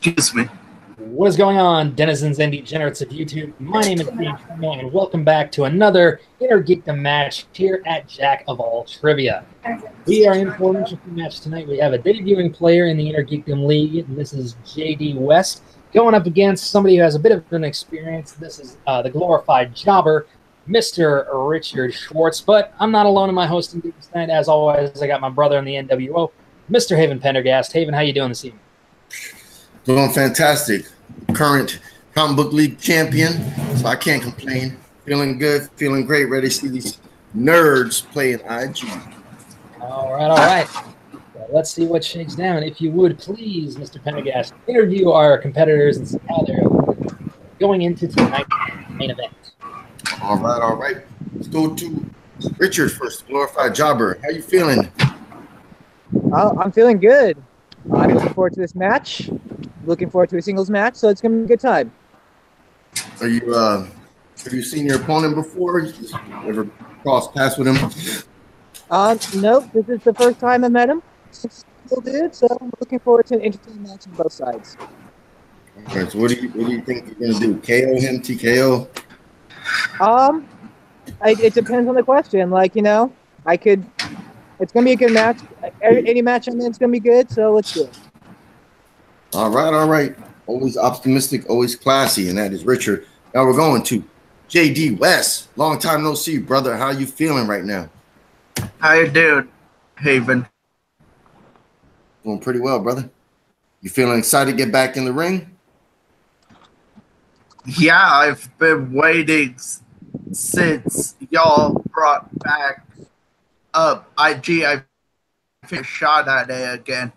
Excuse me. What is going on, denizens and degenerates of YouTube? My name is Ian Tremel, and welcome back to another Inner Geekdom match here at Jack of All Trivia. We are in for an interesting match tonight. We have a debuting player in the Inner Geekdom League, and this is JD West, going up against somebody who has a bit of an experience. This is the glorified jobber, Mr. Richard Schwartz. But I'm not alone in my hosting duties tonight. As always, I got my brother in the NWO, Mr. Haven Pendergast. Haven, how you doing this evening? Doing fantastic. Current comic book league champion, so I can't complain. Feeling good, feeling great, ready to see these nerds playing IG. All right. Well, let's see what shakes down. If you would please, Mr. Pendergast, interview our competitors and see how they're going into tonight's main event. All right. Let's go to Richard first, glorified jobber. How you feeling? I'm feeling good. I'm looking forward to this match. Looking forward to a singles match, so it's gonna be a good time. Are you have you seen your opponent before? You ever crossed paths with him? Nope. This is the first time I met him. Still did, so I'm looking forward to an interesting match on both sides. All right. So what do you think you're gonna do? KO him, TKO? It depends on the question. Like, you know, it's gonna be a good match. Any match I'm in is gonna be good, so let's do it. All right. Always optimistic, always classy, and that is Richard. Now we're going to JD West. Long time no see, brother. How you feeling right now? How you doing, Haven? Doing pretty well, brother. You feeling excited to get back in the ring? Yeah, I've been waiting since y'all brought back up IG. I finished a shot at it again.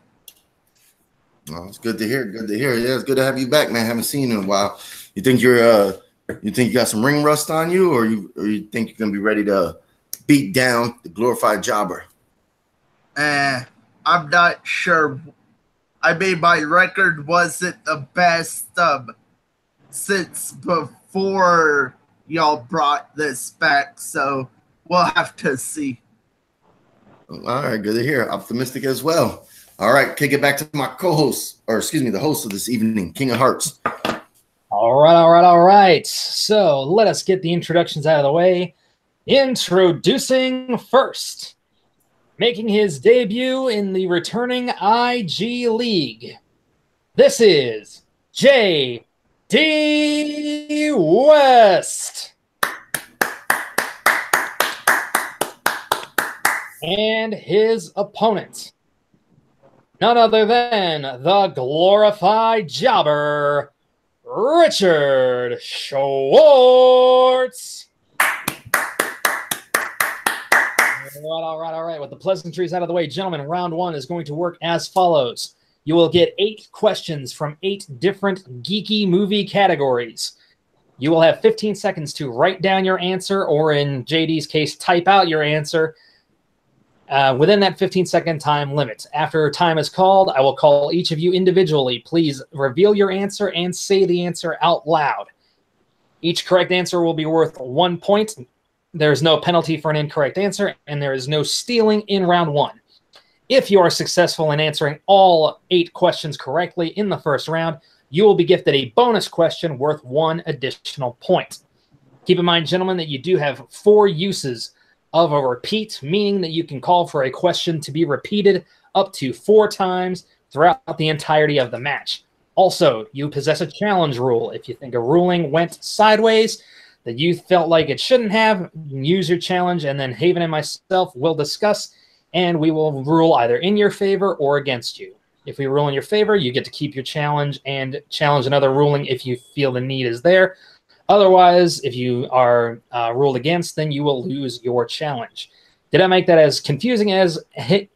Oh, it's good to hear. Good to hear. Yeah, it's good to have you back, man. Haven't seen you in a while. You think you got some ring rust on you, or you think you're gonna be ready to beat down the glorified jobber? I'm not sure. I mean, my record wasn't the best since before y'all brought this back, so we'll have to see. All right, good to hear. Optimistic as well. All right, kick it back to my co-host, or excuse me, the host of this evening, King of Hearts. All right. So let us get the introductions out of the way. Introducing first, making his debut in the returning IG League. This is JD West. And his opponent, none other than the glorified jobber, Richard Schwartz. All right. With the pleasantries out of the way, gentlemen, round one is going to work as follows. You will get 8 questions from 8 different geeky movie categories. You will have 15 seconds to write down your answer, or in JD's case, type out your answer within that 15-second time limit. After time is called, I will call each of you individually. Please reveal your answer and say the answer out loud. Each correct answer will be worth 1 point. There is no penalty for an incorrect answer, and there is no stealing in round one. If you are successful in answering all 8 questions correctly in the first round, you will be gifted a bonus question worth 1 additional point. Keep in mind, gentlemen, that you do have 4 uses of a repeat, meaning that you can call for a question to be repeated up to 4 times throughout the entirety of the match. Also, you possess a challenge rule. If you think a ruling went sideways that you felt like it shouldn't have, you can use your challenge, and then Haven and myself will discuss, and we will rule either in your favor or against you. If we rule in your favor, you get to keep your challenge and challenge another ruling if you feel the need is there. Otherwise, if you are ruled against, then you will lose your challenge. Did I make that as confusing as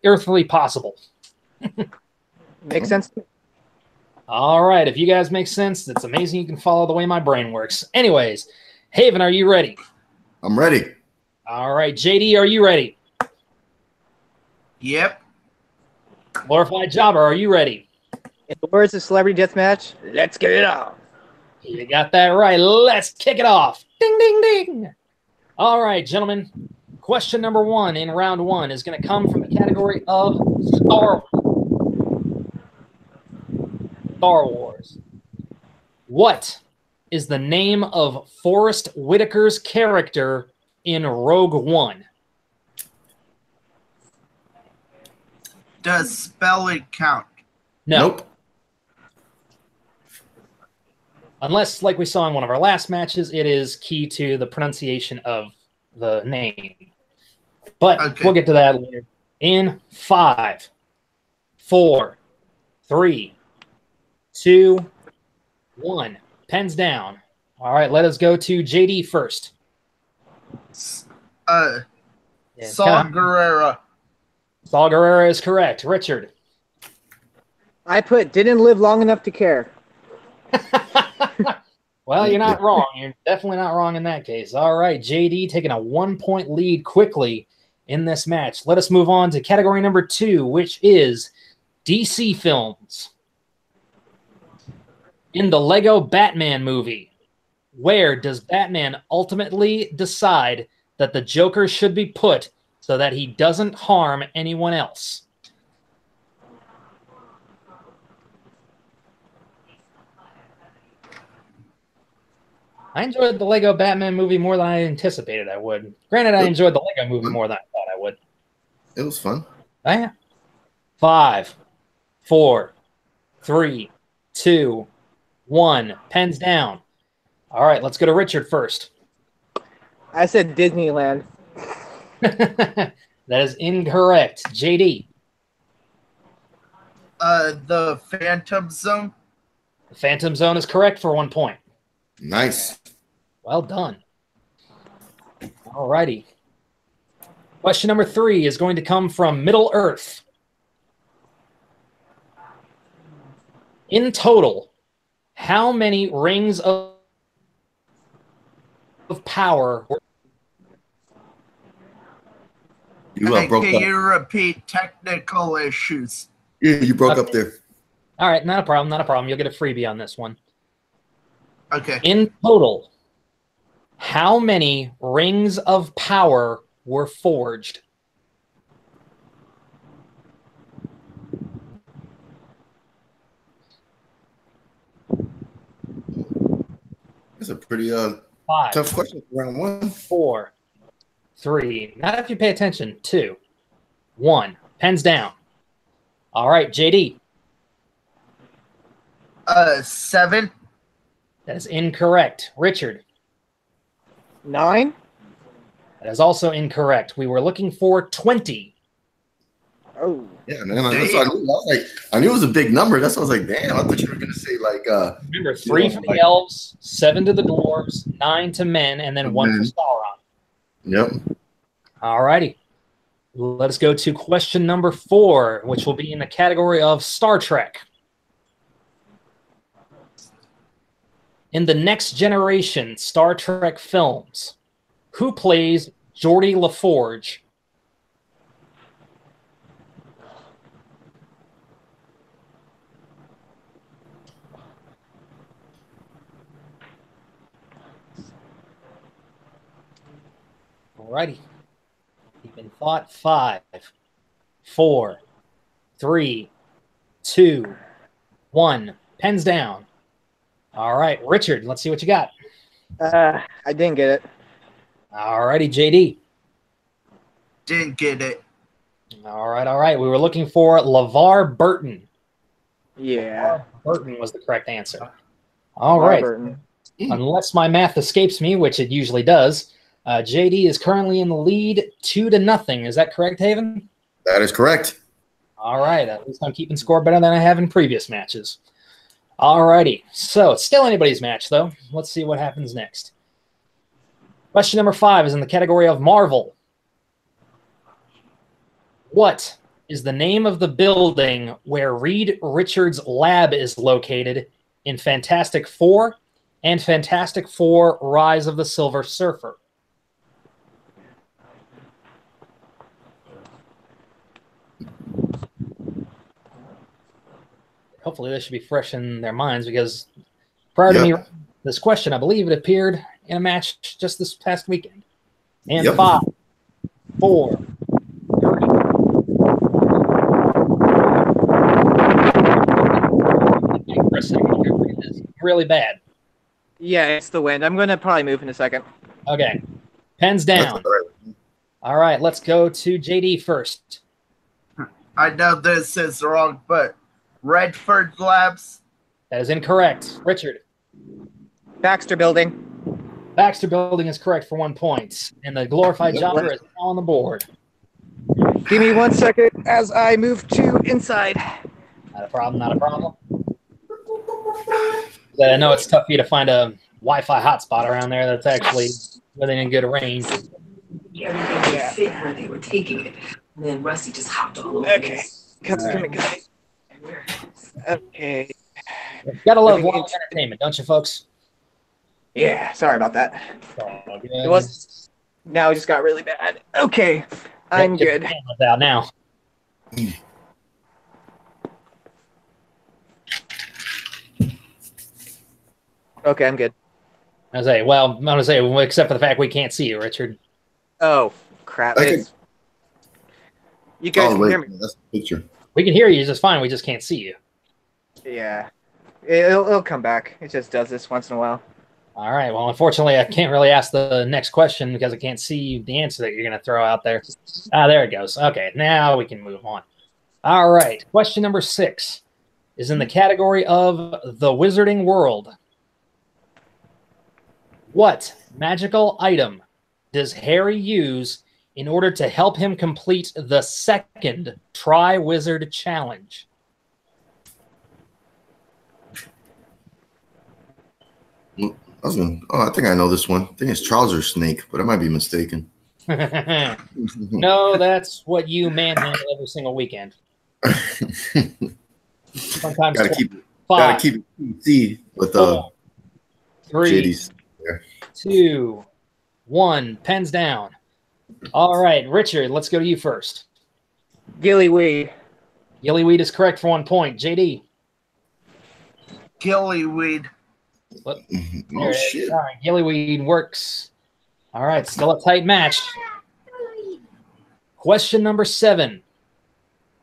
earthly possible? Makes sense. All right. If you guys make sense, it's amazing you can follow the way my brain works. Anyways, Haven, are you ready? I'm ready. All right. JD, are you ready? Yep. Glorified jobber, are you ready? In the words of Celebrity Deathmatch, let's get it on. You got that right. Let's kick it off. Ding, ding, ding. All right, gentlemen. Question number 1 in round 1 is going to come from the category of Star Wars. Star Wars. What is the name of Forrest Whitaker's character in Rogue One? Does spelling count? No. Nope. Unless, like we saw in one of our last matches, it is key to the pronunciation of the name. But Okay. we'll get to that later. In 5, 4, 3, 2, 1. Pens down. All right, let us go to JD first. Saw Gerrera. Saw Gerrera is correct. Richard. I put didn't live long enough to care. Well, you're not wrong. You're definitely not wrong in that case. All right, JD taking a 1-point lead quickly in this match. Let us move on to category number 2, which is DC films. In the Lego Batman movie, where does Batman ultimately decide that the Joker should be put so that he doesn't harm anyone else? I enjoyed the Lego Batman movie more than I anticipated I would. Granted, I enjoyed the Lego movie more than I thought I would. It was fun. Oh, yeah. 5, 4, 3, 2, 1. Pens down. All right, let's go to Richard first. I said Disneyland. That is incorrect. JD. The Phantom Zone. The Phantom Zone is correct for 1 point. Nice. Well done. All righty. Question number 3 is going to come from Middle Earth. In total, how many rings of power were... You broke Can up. you repeat technical issues? Yeah, you broke up there. All right, not a problem, not a problem. You'll get a freebie on this one. Okay. In total, how many rings of power were forged? That's a pretty 5, tough question for round 1. 4, 3. Not if you pay attention. 2, 1. Pens down. All right, JD. 7. That is incorrect. Richard. 9. That is also incorrect. We were looking for 20. Oh. Yeah, man. I knew it was a big number. That's why I was like, damn, I thought you were gonna say like Remember, 3 for the elves, 7 to the dwarves, 9 to men, and then 1 for Sauron. Yep. All righty. Let us go to question number 4, which will be in the category of Star Trek. In the Next Generation Star Trek films, who plays Geordi LaForge? Alrighty. Deep in thought. 5, 4, 3, 2, 1. Pens down. All right, Richard, let's see what you got. I didn't get it. Alrighty, JD. Didn't get it. All right. We were looking for LeVar Burton. Yeah. Burton was the correct answer. All right. Burton. Unless my math escapes me, which it usually does, JD is currently in the lead 2-0. Is that correct, Haven? That is correct. All right. At least I'm keeping score better than I have in previous matches. All righty. So it's still anybody's match, though. Let's see what happens next. Question number 5 is in the category of Marvel. What is the name of the building where Reed Richards' lab is located in Fantastic Four and Fantastic Four: Rise of the Silver Surfer? Hopefully this should be fresh in their minds, because prior to me this question, I believe it appeared in a match just this past weekend. And 5, 4, 3. a second. Your wind is really bad. Yeah, it's the wind. I'm gonna probably move in a second. Okay. Pens down. All right, let's go to JD first. I know this is wrong, but Redford Labs. That is incorrect. Richard. Baxter Building. Baxter Building is correct for 1 point. And the glorified jobber is on the board. Give me 1 second as I move to inside. Not a problem, not a problem. I know it's tough for you to find a Wi-Fi hotspot around there that's actually within good range. Everything was fit how they were taking it. And then Rusty just hopped all over Okay. Come it. here. Okay. Gotta love wild entertainment, don't you, folks? Yeah, sorry about that. Oh, It was. Now it just got really bad. Okay, I'm good. Out now. Okay, I'm good. I say, well, I'm gonna say, except for the fact we can't see you, Richard. Oh crap! Okay. You guys can wait, hear me. that's the picture. We can hear you just fine. We just can't see you. Yeah, it'll come back. It just does this once in a while. All right. Well, unfortunately, I can't really ask the next question because I can't see the answer that you're going to throw out there. Ah, there it goes. Okay, now we can move on. All right. Question number 6 is in the category of the Wizarding World. What magical item does Harry use in order to help him complete the second Tri-Wizard Challenge? I think I know this one. I think it's Trouser Snake, but I might be mistaken. No, that's what you manhandle every single weekend. Sometimes gotta keep it PC with 4, 3, JD's. 2, 1. Pens down. All right, Richard, let's go to you first. Gillyweed. Gillyweed is correct for 1 point. JD. Gillyweed. Oh shit! All right, Gillyweed works. All right, still a tight match. Question number 7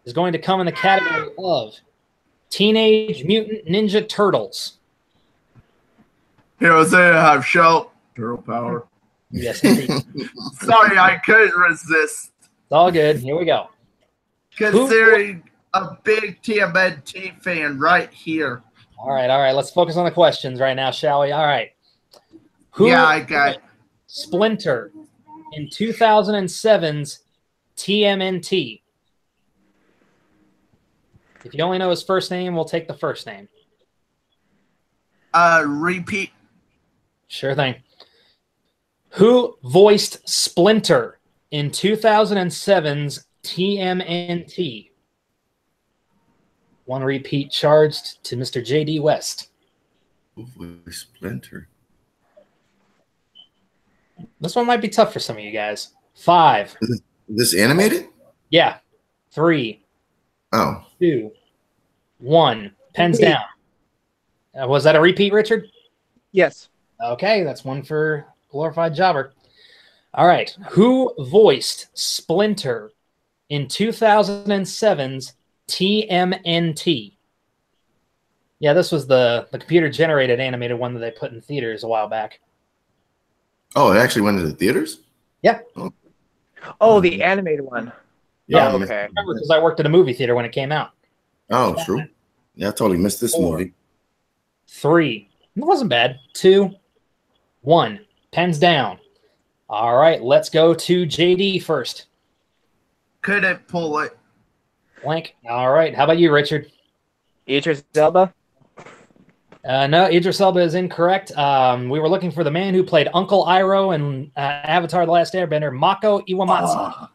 is going to come in the category of Teenage Mutant Ninja Turtles. Heroes that have show turtle power. Yes, indeed. Sorry, I couldn't resist. It's all good. Here we go. Considering a big TMNT fan right here. All right. Let's focus on the questions right now, shall we? All right. Yeah, I got it. Splinter in 2007's TMNT? If you only know his first name, we'll take the first name. Repeat. Sure thing. Who voiced Splinter in 2007's TMNT? One repeat charged to Mr. J.D. West. Splinter. This one might be tough for some of you guys. 5. Is this animated? Yeah. 3. Oh. 2. 1. Pens down. Was that a repeat, Richard? Yes. Okay, that's one for Glorified Jobber. All right. Who voiced Splinter in 2007's TMNT? Yeah, this was the computer-generated animated one that they put in theaters a while back. Oh, it actually went into the theaters? Yeah. Oh, the animated one. Yeah, Oh, okay. I remember because I worked at a movie theater when it came out. Oh, true. Yeah, I totally missed this 4. movie. 3. It wasn't bad. 2. 1. Pens down. All right, let's go to JD first. Couldn't pull it. Blank. All right. How about you, Richard? Idris Elba. No, Idris Elba is incorrect. We were looking for the man who played Uncle Iroh in Avatar: The Last Airbender, Mako Iwamatsu.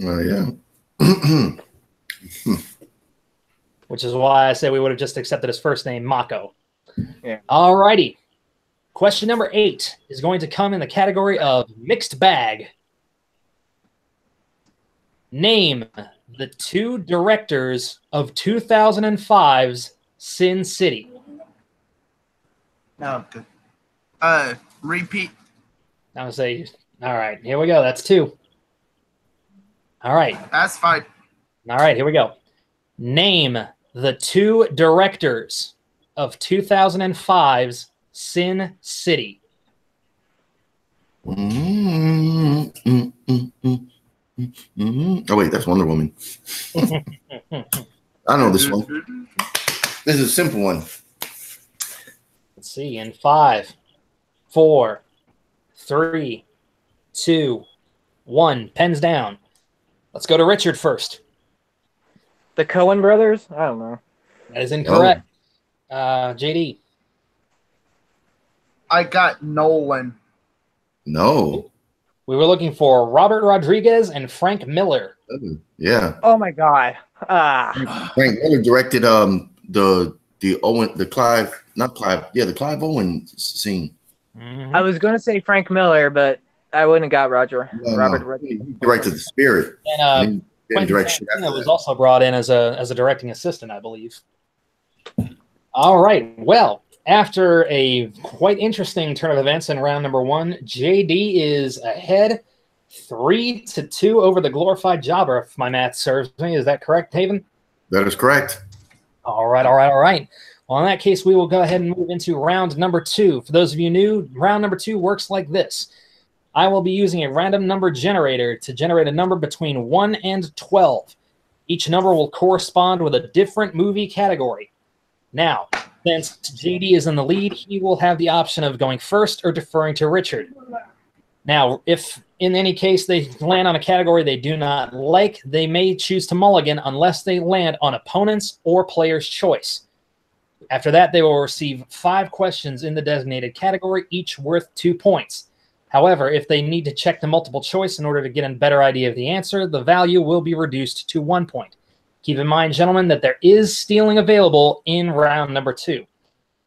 Oh, yeah. Which is why I said we would have just accepted his first name, Mako. Yeah. All righty. Question number 8 is going to come in the category of mixed bag. Name the 2 directors of 2005's Sin City. No, good. Repeat. I'm going to say, all right, here we go. That's 2. All right. That's fine. All right, here we go. Name the two directors of 2005's Sin City? Oh wait, that's Wonder Woman. I know this one. This is a simple one. Let's see. In 5, 4, 3, 2, 1. Pens down. Let's go to Richard first. The Coen brothers? I don't know. That is incorrect. JD. I got Nolan. No. We were looking for Robert Rodriguez and Frank Miller. Yeah. Oh my god. Frank Miller directed the Clive Owen scene. Mm-hmm. I was gonna say Frank Miller, but I wouldn't have got Robert He directed The Spirit. And Quentin Tarantino was also brought in as a directing assistant, I believe. All right. Well, after a quite interesting turn of events in round number 1, JD is ahead 3-2 over the glorified jobber, if my math serves me. Is that correct, Haven? That is correct. All right. Well, in that case, we will go ahead and move into round number 2. For those of you new, round number 2 works like this. I will be using a random number generator to generate a number between 1 and 12. Each number will correspond with a different movie category. Now, since JD is in the lead, he will have the option of going first or deferring to Richard. Now, if in any case they land on a category they do not like, they may choose to mulligan unless they land on opponent's or player's choice. After that, they will receive 5 questions in the designated category, each worth 2 points. However, if they need to check the multiple choice in order to get a better idea of the answer, the value will be reduced to 1 point. Keep in mind, gentlemen, that there is stealing available in round number 2.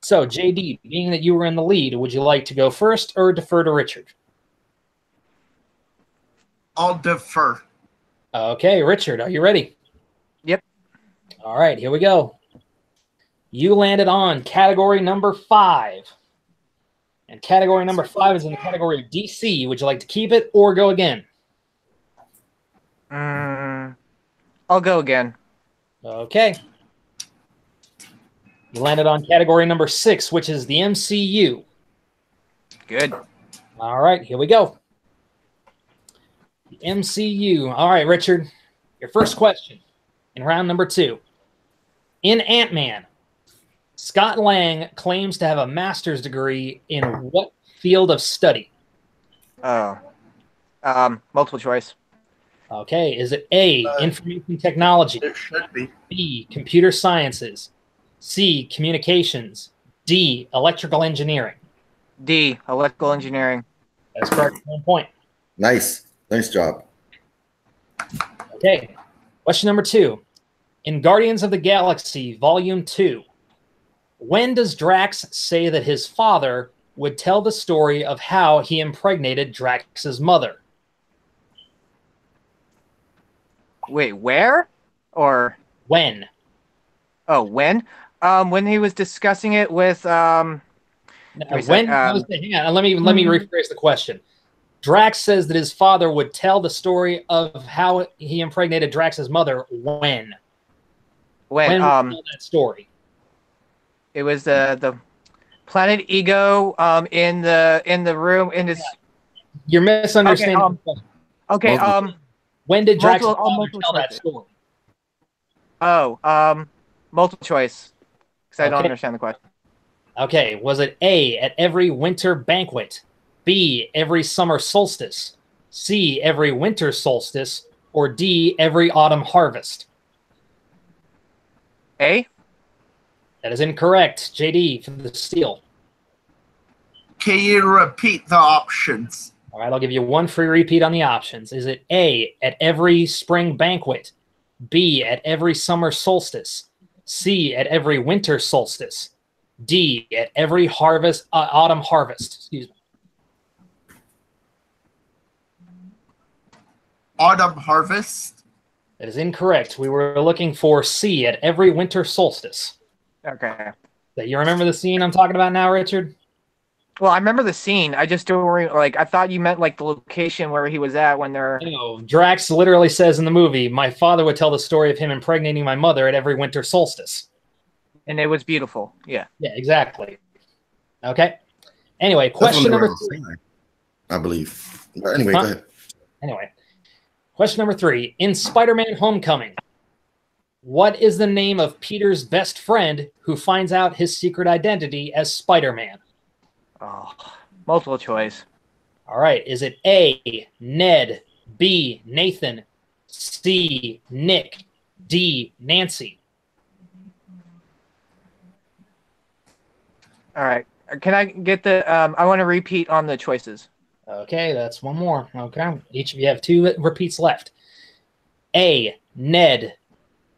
So, JD, being that you were in the lead, would you like to go first or defer to Richard? I'll defer. Okay, Richard, are you ready? Yep. All right, here we go. You landed on category number 5. And category number 5 is in the category of DC. Would you like to keep it or go again? I'll go again. Okay. You landed on category number 6, which is the MCU. Good. All right, here we go. The MCU. All right, Richard, your first question in round number 2. In Ant-Man, Scott Lang claims to have a master's degree in what field of study? Oh. Multiple choice. Okay, is it A, information technology, It should be. B, computer sciences, C, communications, D, electrical engineering? D, electrical engineering. That's correct. 1 point. Nice job. Okay, question number 2. In Guardians of the Galaxy Volume 2, when does Drax say that his father would tell the story of how he impregnated Drax's mother? Wait, where? Or When? oh, when? When he was discussing it with Hang on, let me rephrase the question. Drax says that his father would tell the story of how he impregnated Drax's mother when? When would he tell that story? it was the Planet Ego in the room in his. You're misunderstanding the question. Okay, when did Drax's father multiple tell that choices. story? Oh, multiple choice. Because I don't Okay. understand the question. Okay, was it A, at every winter banquet, B, every summer solstice, C, every winter solstice, or D, every autumn harvest? A? That is incorrect. JD for the steal. Can you repeat the options? All right, I'll give you 1 free repeat on the options. Is it A, at every spring banquet, B, at every summer solstice, C, at every winter solstice, D, at every autumn harvest? Excuse me. Autumn harvest? That is incorrect. We were looking for C, at every winter solstice. Okay. You remember the scene I'm talking about now, Richard? Well, I remember the scene. I just don't like. I thought you meant like the location where he was at when they're. No, Drax literally says in the movie, "My father would tell the story of him impregnating my mother at every winter solstice." And it was beautiful. Yeah. Yeah, exactly. Okay. Anyway, That's when question they were number 3. outside, I believe. But anyway, Huh? go ahead. Anyway, question number 3. In Spider-Man Homecoming, what is the name of Peter's best friend who finds out his secret identity as Spider-Man? Oh, multiple choice. All right. Is it A, Ned, B, Nathan, C, Nick, D, Nancy? All right. Can I get the? I want to repeat on the choices. Okay, that's one more. Okay. Each of you have 2 repeats left. A, Ned,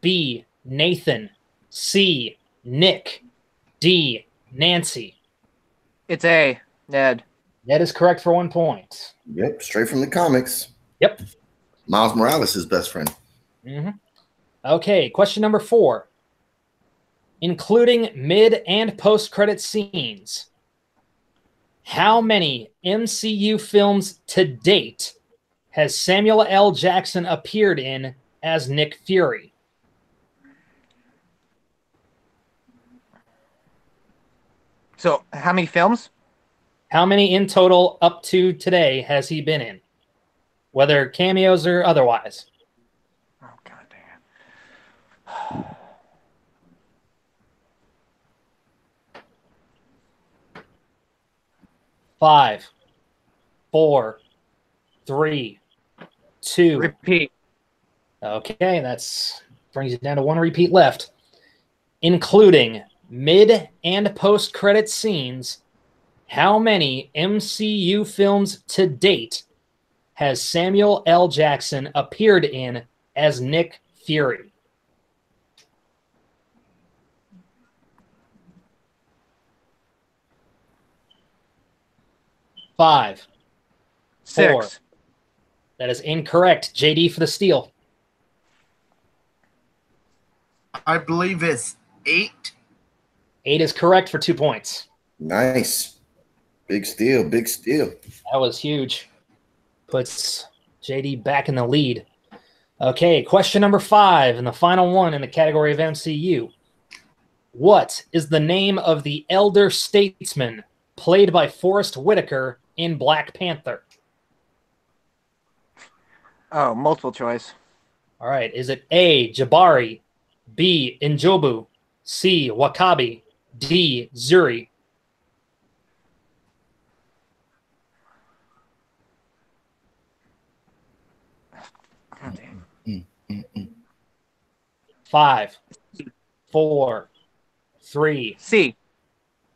B, Nathan, C, Nick, D, Nancy. It's A, Ned. Ned is correct for 1 point. Yep, straight from the comics. Yep. Miles Morales' his best friend. Mm-hmm. Okay, question number 4. Including mid and post-credit scenes, how many MCU films to date has Samuel L. Jackson appeared in as Nick Fury? So, how many films? How many in total up to today has he been in? Whether cameos or otherwise. Oh, goddamn. 5, 4, 3, 2. Repeat. Okay, that's brings it down to 1 repeat left. Including mid and post-credit scenes, how many MCU films to date has Samuel L. Jackson appeared in as Nick Fury? Five, 4. 6. That is incorrect. JD for the steal. I believe it's 8. 8 is correct for 2 points. Nice. Big steal, big steal. That was huge. Puts JD back in the lead. Okay, question number 5 and the final one in the category of MCU. What is the name of the elder statesman played by Forrest Whitaker in Black Panther? Oh, multiple choice. All right, is it A, Jabari, B, Njobu, C, Wakabi, D, Zuri? Goddamn. 5, 4, 3. C.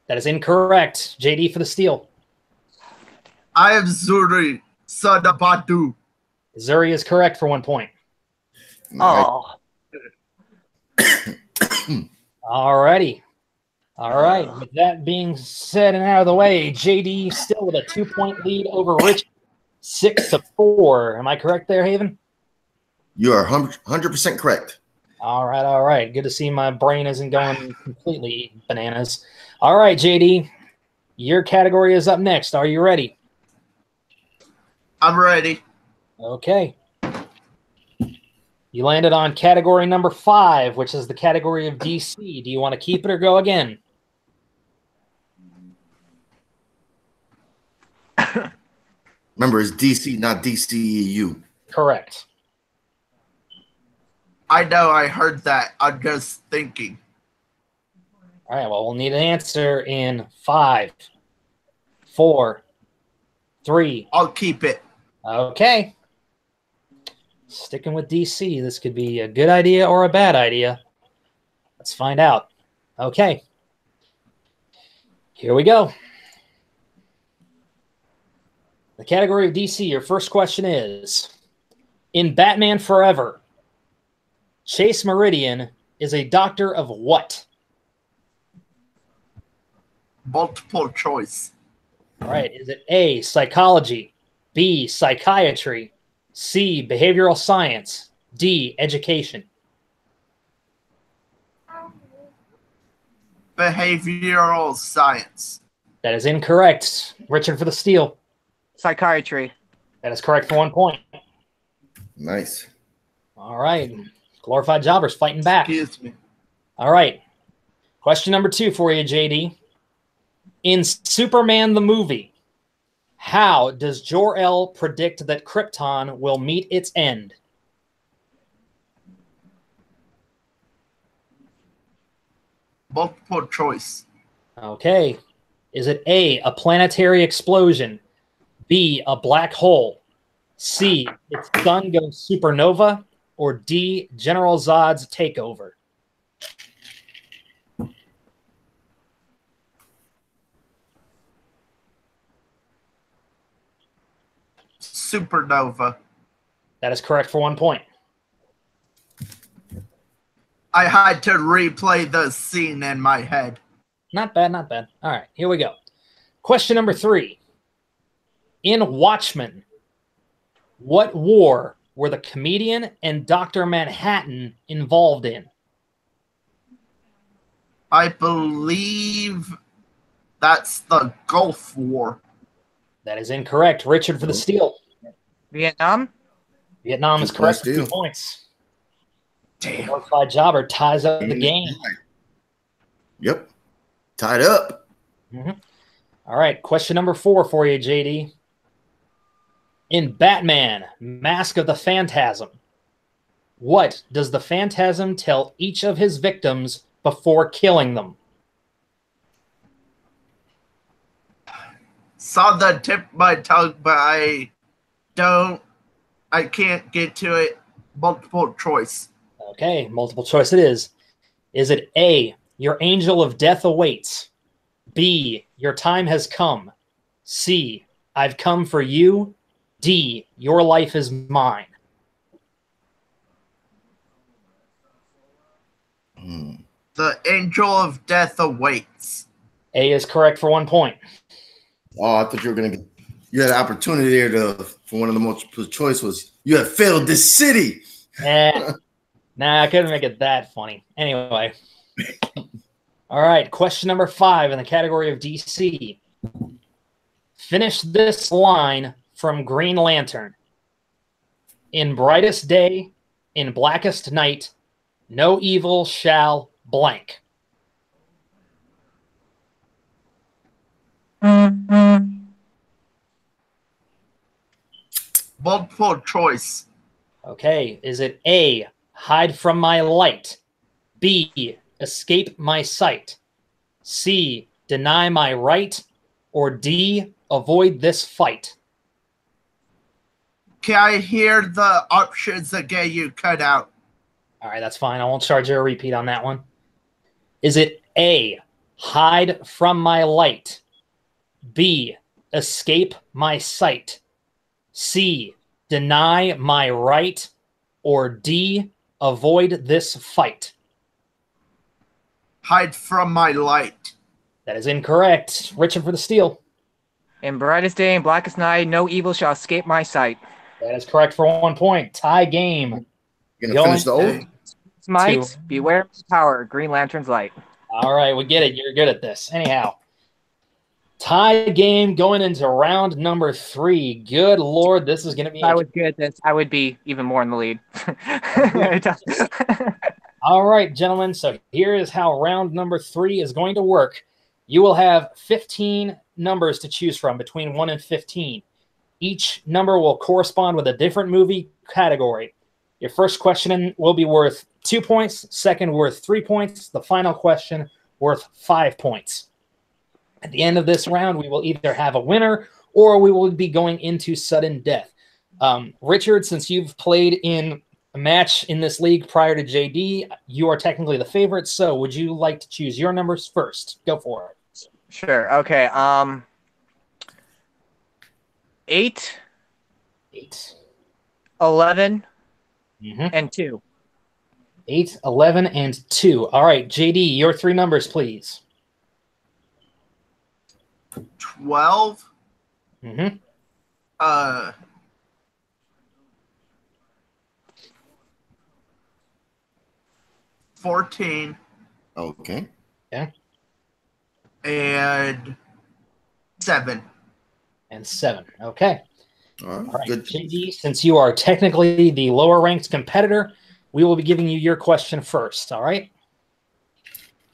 That is incorrect. JD for the steal. I am Zuri Sadabatu. Zuri is correct for 1 point. Oh. All righty. All right. With that being said and out of the way, JD still with a 2-point lead over Rich, 6-4. Am I correct there, Haven? You are 100% correct. All right. All right. Good to see my brain isn't going completely bananas. All right, JD, your category is up next. Are you ready? I'm ready. Okay. You landed on category number 5, which is the category of DC. Do you want to keep it or go again? Remember, it's DC, not DCEU. Correct. I know, I heard that. I'm just thinking. All right, well, we'll need an answer in 5, 4, 3. I'll keep it. Okay. Sticking with DC. This could be a good idea or a bad idea. Let's find out. Okay. Here we go. The category of DC, your first question is, in Batman Forever, Chase Meridian is a doctor of what? Multiple choice. All right. Is it A, psychology, B, psychiatry, C, behavioral science, D, education? Behavioral science. That is incorrect. Richard for the steal. Psychiatry. That is correct for 1 point. Nice. All right. Glorified jobbers fighting back. Excuse me. All right. Question number 2 for you, JD. In Superman the movie, how does Jor-El predict that Krypton will meet its end? Multiple choice. Okay. Is it A, a planetary explosion, B, a black hole, C, its sun goes supernova, or D, General Zod's takeover? Supernova. That is correct for 1 point. I had to replay the scene in my head. Not bad, not bad. All right, here we go. Question number 3. In Watchmen, what war were the comedian and Dr. Manhattan involved in? I believe that's the Gulf War. That is incorrect. Richard for the steal. Vietnam. Vietnam is correct for 2 points. Damn. Glorified jobber ties up the game. Yep. Tied up. All right, question number 4 for you, JD. In Batman, Mask of the Phantasm, what does the Phantasm tell each of his victims before killing them? Saw the tip of my tongue, but I can't get to it. Multiple choice. Okay, multiple choice it is. Is it A, your angel of death awaits, B, your time has come, C, I've come for you, D, your life is mine? The angel of death awaits. A is correct for 1 point. Oh, I thought you were gonna get. You had an opportunity there for one of the multiple choice was you have failed this city. Nah, I couldn't make it that funny. Anyway. All right, question number 5 in the category of DC. Finish this line from Green Lantern. In brightest day, in blackest night, no evil shall blank. Multiple choice. Okay, is it A, hide from my light, B, escape my sight, C, deny my right, or D, avoid this fight? Can I hear the options again? You cut out. All right, that's fine. I won't charge you a repeat on that one. Is it A, hide from my light, B, escape my sight, C, deny my right, or D, avoid this fight? Hide from my light. That is incorrect. Richard for the steal. In brightest day and blackest night, no evil shall escape my sight. That is correct for 1 point. Tie game. You gonna finish the oath? Might beware of the power, Green Lantern's light. All right, we get it. You're good at this. Anyhow, tie game going into round number 3. Good Lord, this is going to be... If I was good at this, I would be even more in the lead. All right, gentlemen. So here is how round number 3 is going to work. You will have 15 numbers to choose from between 1 and 15. Each number will correspond with a different movie category. Your first question will be worth 2 points, second worth 3 points, the final question worth 5 points. At the end of this round, we will either have a winner or we will be going into sudden death. Richard, since you've played in a match in this league prior to JD, you are technically the favorite, so would you like to choose your numbers first? Go for it. Sure. Okay. 8, 11, and 2. 8, 11, and 2. All right, JD, your 3 numbers, please. 12. 14. Okay. Yeah. And 7. And 7. Okay. All right, All right, good. JD, since you are technically the lower ranked competitor, we will be giving you your question first. All right.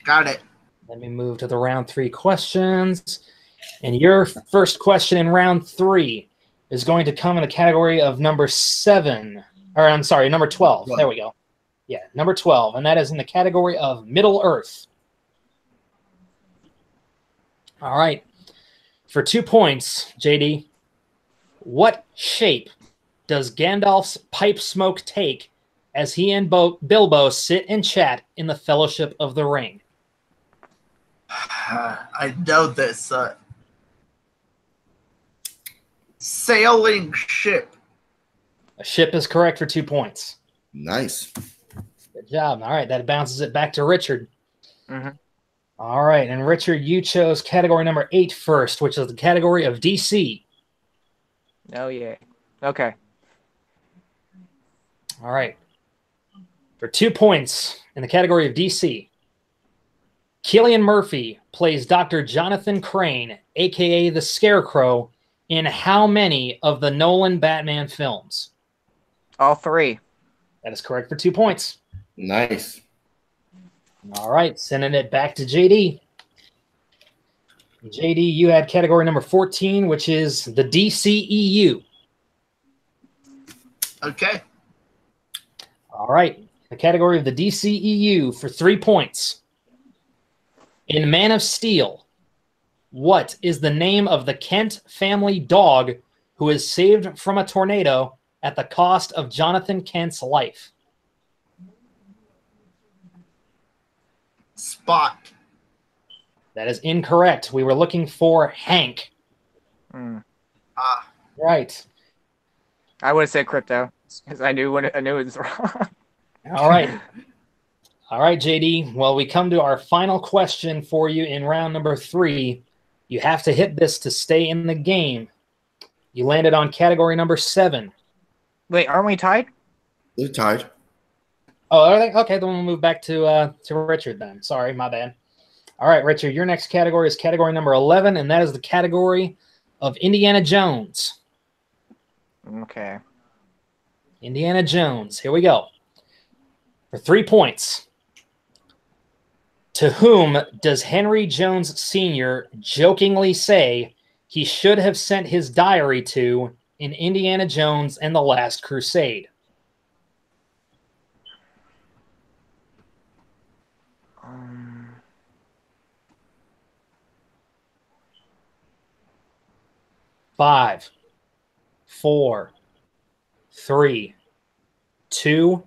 Got it. Let me move to the round 3 questions. And your first question in round 3 is going to come in the category of number 7. Or I'm sorry, number 12. There we go. Yeah, number 12. And that is in the category of Middle Earth. All right. For 2 points, JD, what shape does Gandalf's pipe smoke take as he and Bilbo sit and chat in the Fellowship of the Ring? I know this. Sailing ship. A ship is correct for 2 points. Nice. Good job. All right, that bounces it back to Richard. Mm-hmm. All right, and Richard, you chose category number 8 first, which is the category of DC. Oh, yeah. Okay. All right. For 2 points in the category of DC, Cillian Murphy plays Dr. Jonathan Crane, a.k.a. the Scarecrow, in how many of the Nolan Batman films? All 3. That is correct for 2 points. Nice. All right, sending it back to JD. JD, you had category number 14, which is the DCEU. Okay. All right, the category of the DCEU for 3 points. In Man of Steel, what is the name of the Kent family dog who is saved from a tornado at the cost of Jonathan Kent's life? Spot. That is incorrect. We were looking for Hank. Right. I would have said crypto because I knew it was wrong. All right. All right, JD. Well, we come to our final question for you in round number 3. You have to hit this to stay in the game. You landed on category number 7. Wait, aren't we tied? They're tied. Oh, are they? Okay, then we'll move back to Richard then. Sorry, my bad. All right, Richard, your next category is category number 11, and that is the category of Indiana Jones. Okay. Indiana Jones. Here we go. For 3 points. To whom does Henry Jones Sr. jokingly say he should have sent his diary to in Indiana Jones and the Last Crusade? Five, 4, 3, 2.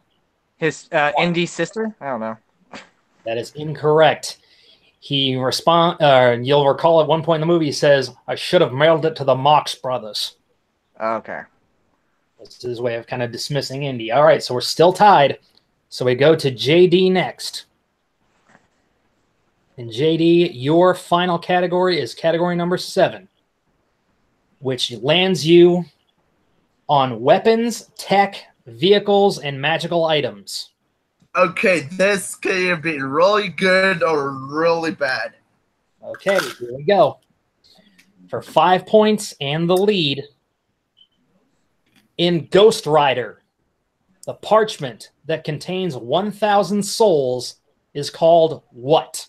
His Indy sister? I don't know. That is incorrect. You'll recall at one point in the movie, he says, I should have mailed it to the Marx Brothers. Okay. That's his way of kind of dismissing Indy. All right, so we're still tied. So we go to JD next. And JD, your final category is category number 7, which lands you on weapons, tech, vehicles, and magical items. Okay, this can either be really good or really bad. Okay, here we go. For 5 points and the lead, in Ghost Rider, the parchment that contains 1,000 souls is called what?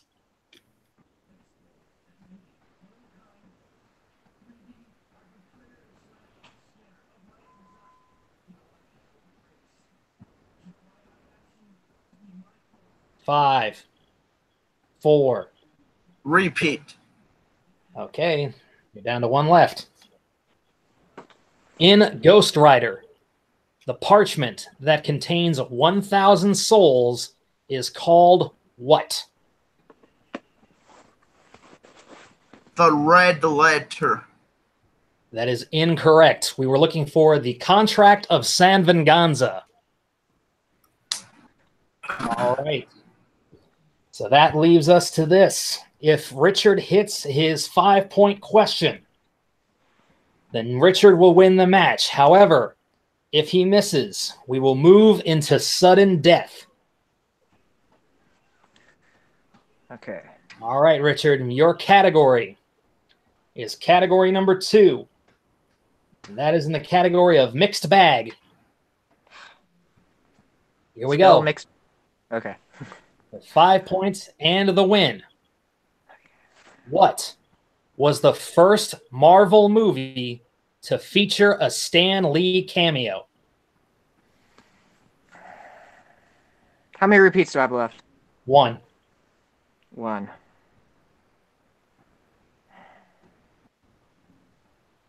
Five, 4. Repeat. Okay, you're down to 1 left. In Ghost Rider, the parchment that contains 1,000 souls is called what? The red letter. That is incorrect. We were looking for the Contract of San Venganza. All right. So that leaves us to this. If Richard hits his 5-point question, then Richard will win the match. However, if he misses, we will move into sudden death. Okay. All right, Richard, your category is category number 2. And that is in the category of mixed bag. Here we go. Mixed. Okay. 5 points and the win. What was the first Marvel movie to feature a Stan Lee cameo? How many repeats do I have left? 1. 1.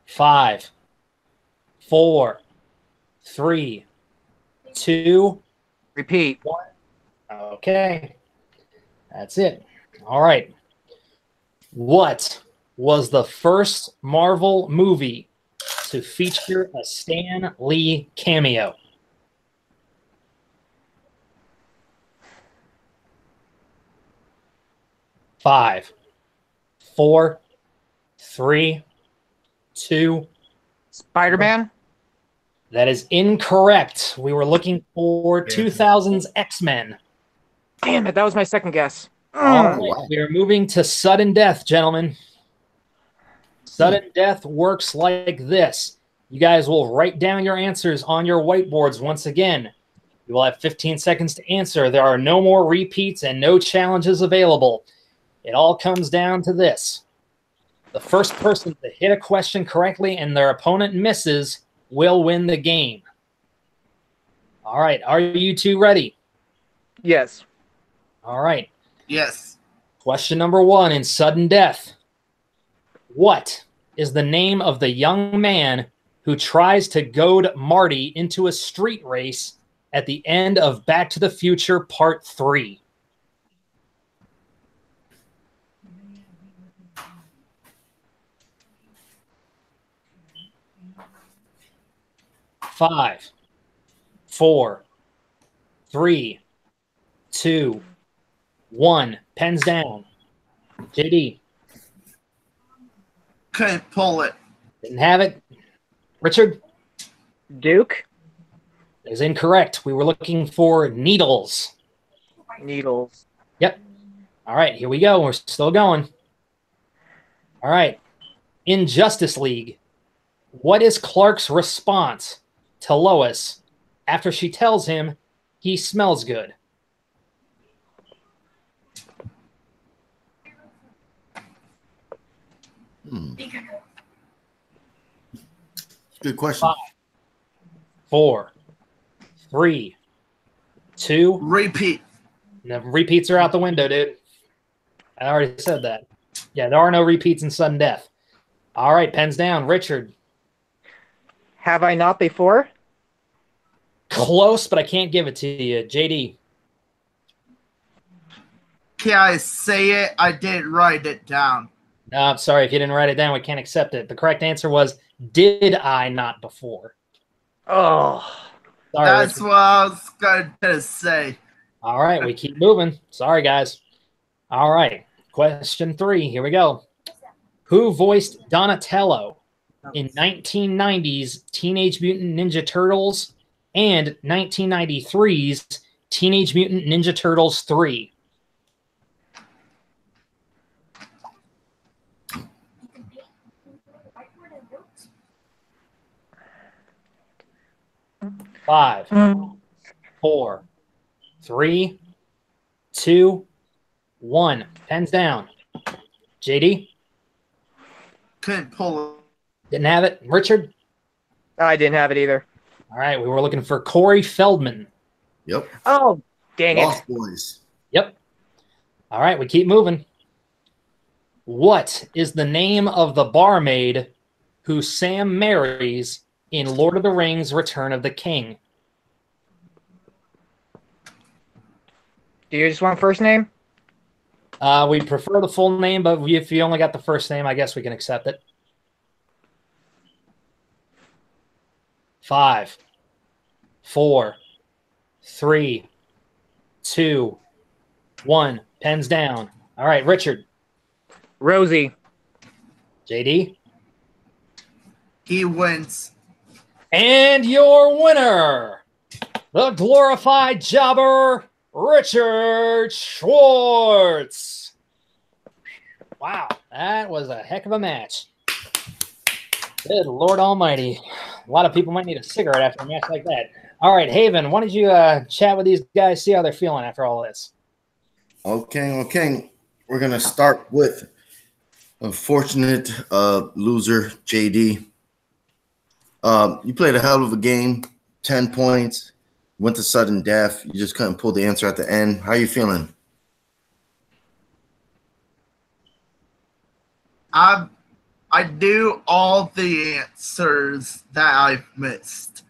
5, 4, 3, 2, Repeat. 1. Okay. That's it. All right. What was the first Marvel movie to feature a Stan Lee cameo? Five, 4, 3, 2. Spider-Man? That is incorrect. We were looking for 2000's X-Men. Damn it, that was my second guess. All right, we are moving to sudden death, gentlemen. Sudden death works like this. You guys will write down your answers on your whiteboards once again. You will have 15 seconds to answer. There are no more repeats and no challenges available. It all comes down to this. The first person to hit a question correctly and their opponent misses will win the game. All right, are you two ready? Yes. All right. Yes. Question number 1 in sudden death. What is the name of the young man who tries to goad Marty into a street race at the end of Back to the Future Part 3? Five, 4, 3, 2, 1. Pens down. JD. Couldn't pull it. Didn't have it. Richard Duke? is incorrect. We were looking for Needles. Needles. Yep. All right, here we go. We're still going. All right. In Justice League, what is Clark's response to Lois after she tells him he smells good? Good question. 5, 4, 3, 2. Repeat. The repeats are out the window, dude. I already said that. Yeah, there are no repeats in sudden death. All right, pens down. Richard. Have I not before? Close, but I can't give it to you. JD. Can I say it? I didn't write it down. No, sorry, if you didn't write it down, we can't accept it. The correct answer was, did I not before? Oh. Sorry, That's Richard. what I was going to say. All right, we keep moving. Sorry, guys. All right, question 3. Here we go. Who voiced Donatello in 1990's Teenage Mutant Ninja Turtles and 1993's Teenage Mutant Ninja Turtles 3? Five, 4, 3, 2, 1. Pens down. JD? Couldn't pull it. Didn't have it. Richard? I didn't have it either. All right, we were looking for Corey Feldman. Yep. Oh, dang it. Lost Boys. Yep. All right, we keep moving. What is the name of the barmaid who Sam marries in Lord of the Rings Return of the King? Do you just want first name? We prefer the full name, but if you only got the first name, I guess we can accept it. 5, 4, 3, 2, 1. Pens down. All right, Richard. Rosie. JD. He wins. And your winner, the glorified jobber, Richard Schwartz. Wow, that was a heck of a match. Good Lord Almighty. A lot of people might need a cigarette after a match like that. All right, Haven, why don't you chat with these guys, see how they're feeling after all this? Okay. We're gonna start with unfortunate loser JD. You played a hell of a game, 10 points, went to sudden death. You just couldn't pull the answer at the end. How are you feeling? I knew all the answers that I've missed.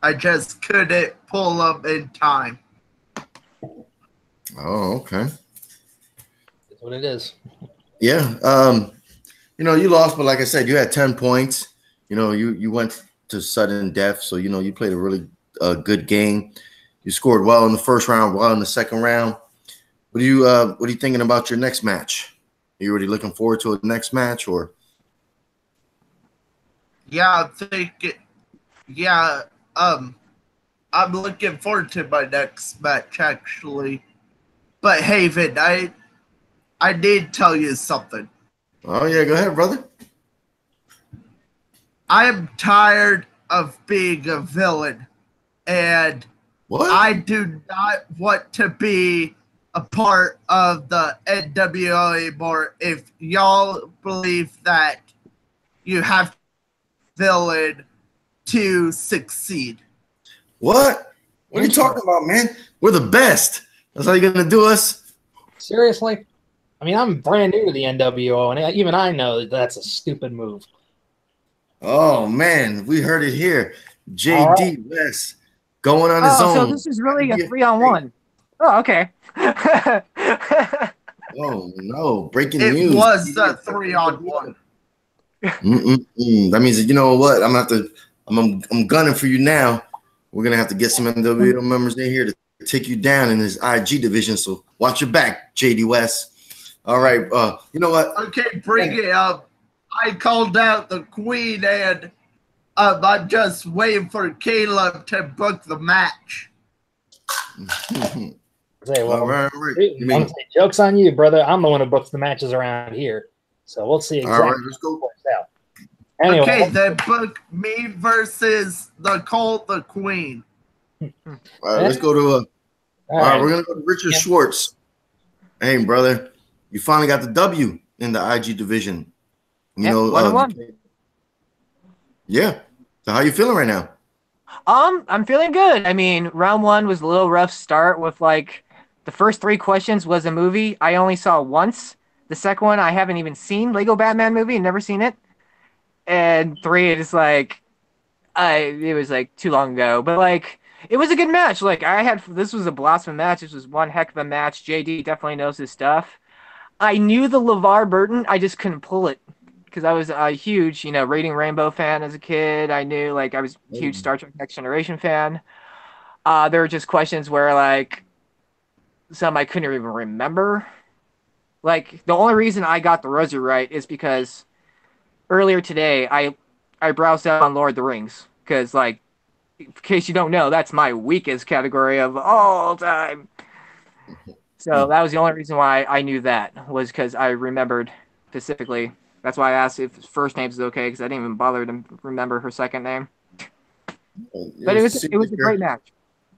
I just couldn't pull them in time. Oh, okay. That's what it is. Yeah. You lost, but like I said, you had 10 points. You went to sudden death, so you played a really good game. You scored well in the first round, well in the second round. What are you thinking about your next match? Are you already looking forward to a next match, or? Yeah, I'm looking forward to my next match actually. But Haven, I did tell you something. Oh yeah, go ahead, brother. I am tired of being a villain, and What? I do not want to be a part of the NWO anymore. If y'all believe that you have villain to succeed. What? What are you talking about, man? We're the best. That's how you're gonna do us? Seriously? I mean, I'm brand new to the NWO, and even I know that that's a stupid move. Oh man, we heard it here. JD West going on his own. So this is really a 3-on-1. Oh, okay. Oh no! Breaking It news. was a 3-on-1. That means that, you know what? I'm gunning for you now. We're gonna have to get some NWO members in here to take you down in this IG division. So watch your back, JD West. All right. You know what? Okay, bring it up. I called out the Queen, and I'm just waiting for Caleb to book the match. Say, well, all right. Joke's on you, brother. I'm the one who books the matches around here. So we'll see exactly all right, let's go. out. Anyway, okay, then book me versus the Colt, the Queen. All right, let's go to all right, we're gonna go to Richard Schwartz. Hey, brother, you finally got the W in the IG division. You know, 1-1. Yeah. So how you feeling right now? I'm feeling good. I mean, round 1 was a little rough start with like the first 3 questions was a movie I only saw once. The second one I haven't even seen, Lego Batman movie, never seen it. And 3, it is like, it was like too long ago. But like, it was a good match. Like this was a blossom match. This was one heck of a match. JD definitely knows his stuff. I knew the LeVar Burton, I just couldn't pull it because I was a huge, Reading Rainbow fan as a kid. I knew, like, I was a huge Star Trek Next Generation fan. There were just questions where, like, some I couldn't even remember. Like, the only reason I got the Rosary right is because earlier today I browsed out on Lord of the Rings because, like, in case you don't know, that's my weakest category of all time. So that was the only reason why I knew that, was because I remembered specifically. That's why I asked if first names is okay, because I didn't even bother to remember her second name. But it was a great match.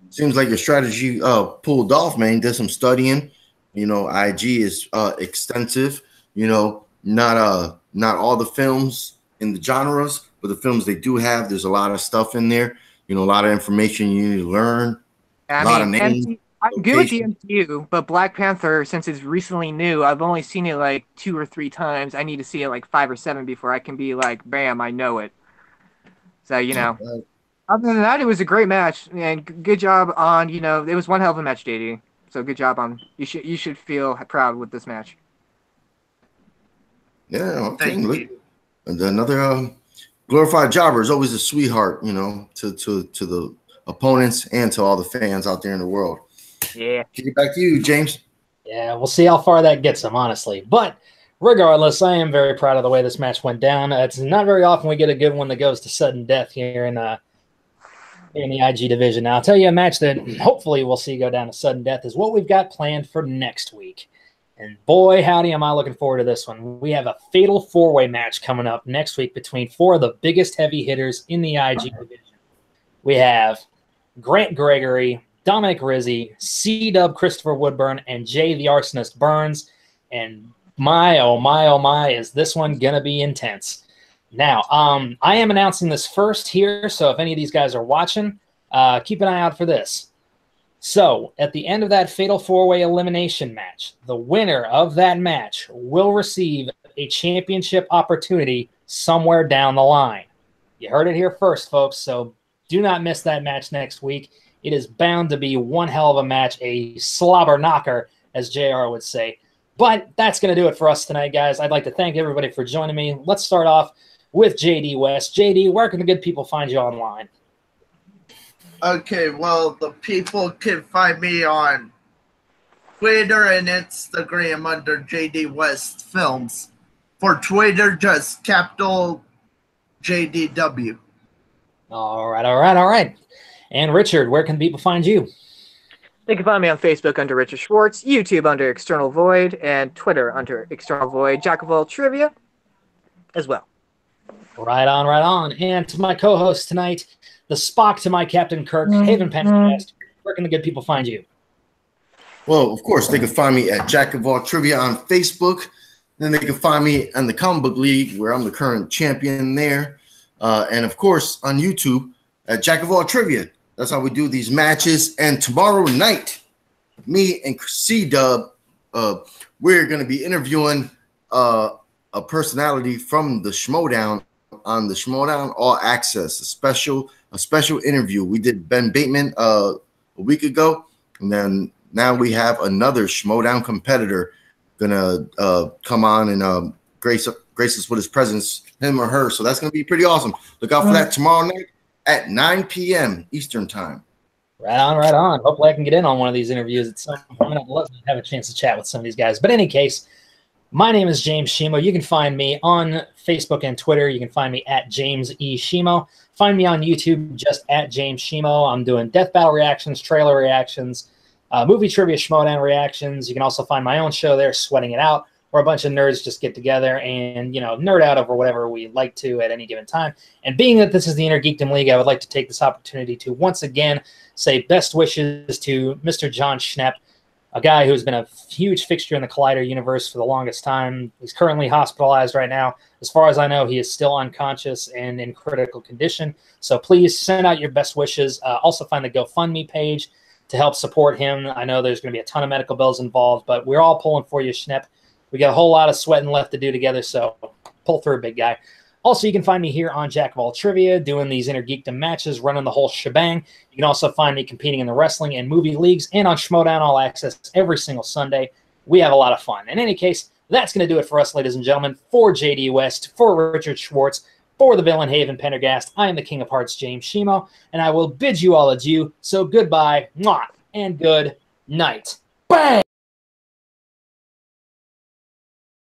Seems like your strategy pulled off, man. Did some studying. IG is extensive. Not all the films in the genres, but the films they do have, there's a lot of stuff in there. A lot of information you need to learn. A lot of names. I'm good with the MCU, but Black Panther, since it's recently new, I've only seen it like 2 or 3 times. I need to see it like 5 or 7 before I can be like, bam, I know it. So, other than that, it was a great match, and good job on, it was one hell of a match, JD. So good job on, you should feel proud with this match. Yeah, okay. Look, another glorified jobber is always a sweetheart, to the opponents and to all the fans out there in the world. Yeah. Get back to you, James. Yeah, we'll see how far that gets him, honestly. But regardless, I am very proud of the way this match went down. It's not very often we get a good one that goes to sudden death here in the IG division. Now, I'll tell you a match that hopefully we'll see go down to sudden death is what we've got planned for next week. And boy, howdy, am I looking forward to this one. We have a fatal four-way match coming up next week between four of the biggest heavy hitters in the IG division. We have Grant Gregory, Dominic Rizzi, C-Dub Christopher Woodburn, and Jay the Arsonist Burns. And my, oh my, oh my, is this one going to be intense. Now, I am announcing this first here, so if any of these guys are watching, keep an eye out for this. So, at the end of that fatal four-way elimination match, the winner of that match will receive a championship opportunity somewhere down the line. You heard it here first, folks, so do not miss that match next week. It is bound to be one hell of a match, a slobber knocker, as JR would say. But that's going to do it for us tonight, guys. I'd like to thank everybody for joining me. Let's start off with JD West. JD, where can the good people find you online? Okay, well, the people can find me on Twitter and Instagram under JD West Films. For Twitter, just capital JDW. All right. And Richard, where can people find you? They can find me on Facebook under Richard Schwartz, YouTube under External Void, and Twitter under External Void, Jack of all trivia as well. Right on. And to my co-host tonight, the Spock to my Captain Kirk, Haven Pendergast, where can the good people find you? Well, of course, they can find me at Jack of all trivia on Facebook. Then they can find me in the Comic Book League, where I'm the current champion there. And, of course, on YouTube at Jack of all trivia. That's how we do these matches. And tomorrow night, me and C-Dub, we're going to be interviewing a personality from the Schmodown on the Schmodown All Access, a special interview. We did Ben Bateman a week ago, and then now we have another Schmodown competitor gonna come on and grace us with his presence, him or her. So that's gonna be pretty awesome. Look out for that tomorrow night at 9 p.m. Eastern time. Right on. Hopefully I can get in on one of these interviews at some point. I'd love to have a chance to chat with some of these guys. But in any case, my name is James Shimo. You can find me on Facebook and Twitter. You can find me at James E. Shimo. Find me on YouTube just at James Shimo. I'm doing death battle reactions, trailer reactions, movie trivia Schmodown reactions. You can also find my own show there, Sweating It Out, where a bunch of nerds just get together and, nerd out over whatever we like to at any given time. And being that this is the Inner Geekdom League, I would like to take this opportunity to once again say best wishes to Mr. John Schnepp, a guy who's been a huge fixture in the Collider universe for the longest time. He's currently hospitalized right now. As far as I know, he is still unconscious and in critical condition. So please send out your best wishes. Also find the GoFundMe page to help support him. I know there's going to be a ton of medical bills involved, but we're all pulling for you, Schnepp. We got a whole lot of sweating left to do together, so pull through, big guy. Also, you can find me here on Jack of All Trivia doing these Inner Geekdom matches, running the whole shebang. You can also find me competing in the wrestling and movie leagues and on Schmodown All Access every single Sunday. We have a lot of fun. In any case, that's going to do it for us, ladies and gentlemen. For JD West, for Richard Schwartz, for the villain Haven Pendergast, I am the King of Hearts, James Shimo, and I will bid you all adieu. So goodbye, mwah, and good night. Bang!